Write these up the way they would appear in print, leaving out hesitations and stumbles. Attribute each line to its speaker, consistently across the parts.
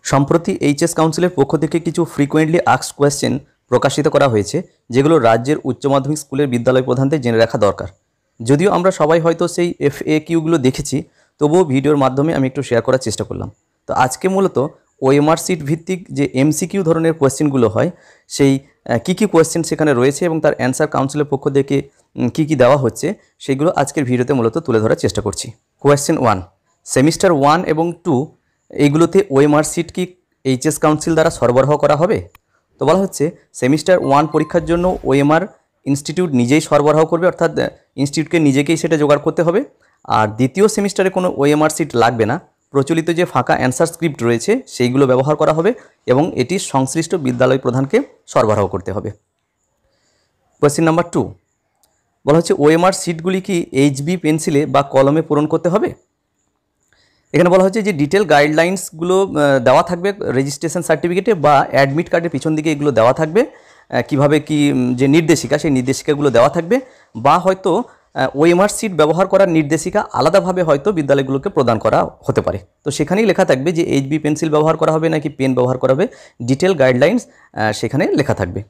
Speaker 1: সম্প্রতি এইচএস কাউন্সিলের পক্ষ থেকে কিছু ফ্রিকোয়েন্টলি আস্কড কোয়েশ্চেন প্রকাশিত করা হয়েছে, যেগুলো রাজ্যের উচ্চ মাধ্যমিক স্কুলের বিদ্যালয় প্রধানদের জেনে রাখা দরকার। যদিও আমরা সবাই হয়তো সেই FAQগুলো দেখেছি, তবুও ভিডিওর মাধ্যমে আমি একটু শেয়ার করার চেষ্টা করলাম। তো আজকে মূলত OMR শিট ভিত্তিক যে MCQ ধরনের কোয়েশ্চেনগুলো হয়, সেই কী কোয়েশ্চেন সেখানে রয়েছে এবং তার অ্যান্সার কাউন্সিলের পক্ষ থেকে কী দেওয়া হচ্ছে, সেগুলো আজকের ভিডিওতে মূলত তুলে ধরার চেষ্টা করছি। কোয়েশ্চেন 1, সেমিস্টার 1 এবং 2 এইগুলোতে OMR শিট কি এইচএস কাউন্সিল দ্বারা সরবরাহ করা হবে? তো বলা হচ্ছে সেমিস্টার 1 পরীক্ষার জন্য OMR ইনস্টিটিউট নিজেই সরবরাহ করবে, অর্থাৎ ইনস্টিটিউটকে নিজেকেই সেটা জোগাড় করতে হবে। আর দ্বিতীয় সেমিস্টারে কোনো OMR শিট লাগবে না, প্রচলিত যে ফাঁকা অ্যান্সার স্ক্রিপ্ট রয়েছে সেইগুলো ব্যবহার করা হবে এবং এটি সংশ্লিষ্ট বিদ্যালয় প্রধানকে সরবরাহ করতে হবে। কোয়েশ্চেন নাম্বার 2, বলা হচ্ছে OMR শিটগুলি কি HB পেন্সিলে বা কলমে পূরণ করতে হবে? এখানে বলা হচ্ছে যে ডিটেল গাইডলাইন্সগুলো দেওয়া থাকবে রেজিস্ট্রেশন সার্টিফিকেটে বা অ্যাডমিট কার্ডের পিছন দিকে এগুলো দেওয়া থাকবে, কিভাবে কি যে নির্দেশিকা, সেই নির্দেশিকাগুলো দেওয়া থাকবে, বা হয়তো OMR শিট ব্যবহার করার নির্দেশিকা আলাদাভাবে হয়তো বিদ্যালয়গুলোকে প্রদান করা হতে পারে। তো সেখানেই লেখা থাকবে যে HB পেন্সিল ব্যবহার করা হবে নাকি পেন ব্যবহার করা হবে, ডিটেল গাইডলাইন্স সেখানে লেখা থাকবে।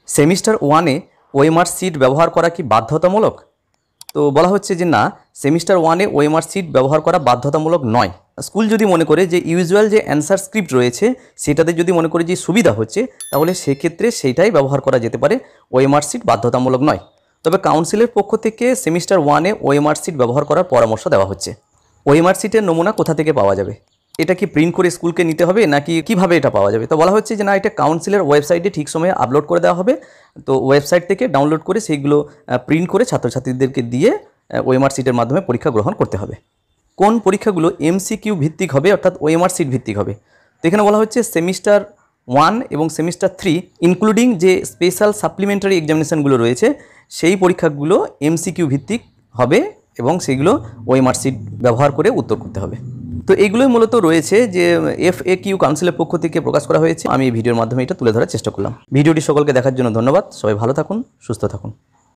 Speaker 1: সেমিস্টার 1-এ OMR শিট ব্যবহার করা কি বাধ্যতামূলক? তো বলা হচ্ছে যে না, সেমিস্টার 1-এ OMR শিট ব্যবহার করা বাধ্যতামূলক নয়। স্কুল যদি মনে করে যে ইউজুয়াল যে অ্যান্সার স্ক্রিপ্ট রয়েছে সেটাতে যদি মনে করে যে সুবিধা হচ্ছে, তাহলে সেক্ষেত্রে সেইটাই ব্যবহার করা যেতে পারে, OMR শিট বাধ্যতামূলক নয়। তবে কাউন্সিলের পক্ষ থেকে সেমিস্টার 1-এ OMR শিট ব্যবহার করার পরামর্শ দেওয়া হচ্ছে। OMR শিটের নমুনা কোথা থেকে পাওয়া যাবে? এটা কি প্রিন্ট করে স্কুলকে নিতে হবে নাকি কিভাবে এটা পাওয়া যাবে? তো বলা হচ্ছে যে না, এটা কাউন্সিলের ওয়েবসাইটে ঠিক সময়ে আপলোড করে দেওয়া হবে। তো ওয়েবসাইট থেকে ডাউনলোড করে সেইগুলো প্রিন্ট করে ছাত্রছাত্রীদেরকে দিয়ে OMR শিটের মাধ্যমে পরীক্ষা গ্রহণ করতে হবে। কোন পরীক্ষাগুলো MCQ ভিত্তিক হবে, অর্থাৎ OMR শিট ভিত্তিক হবে? তো এখানে বলা হচ্ছে সেমিস্টার 1 এবং সেমিস্টার 3 ইনক্লুডিং যে স্পেশাল সাপ্লিমেন্টারি এক্সামিনেশনগুলো রয়েছে, সেই পরীক্ষাগুলো MCQ ভিত্তিক হবে এবং সেগুলো OMR শিট ব্যবহার করে উত্তর করতে হবে। তো এইগুলোই মূলত রয়েছে যে FAQ কাউন্সিলের পক্ষ থেকে প্রকাশ করা হয়েছে। আমি এই ভিডিওর মাধ্যমে এটা তুলে ধরার চেষ্টা করলাম। ভিডিওটি সকলকে দেখার জন্য ধন্যবাদ। সবাই ভালো থাকুন, সুস্থ থাকুন।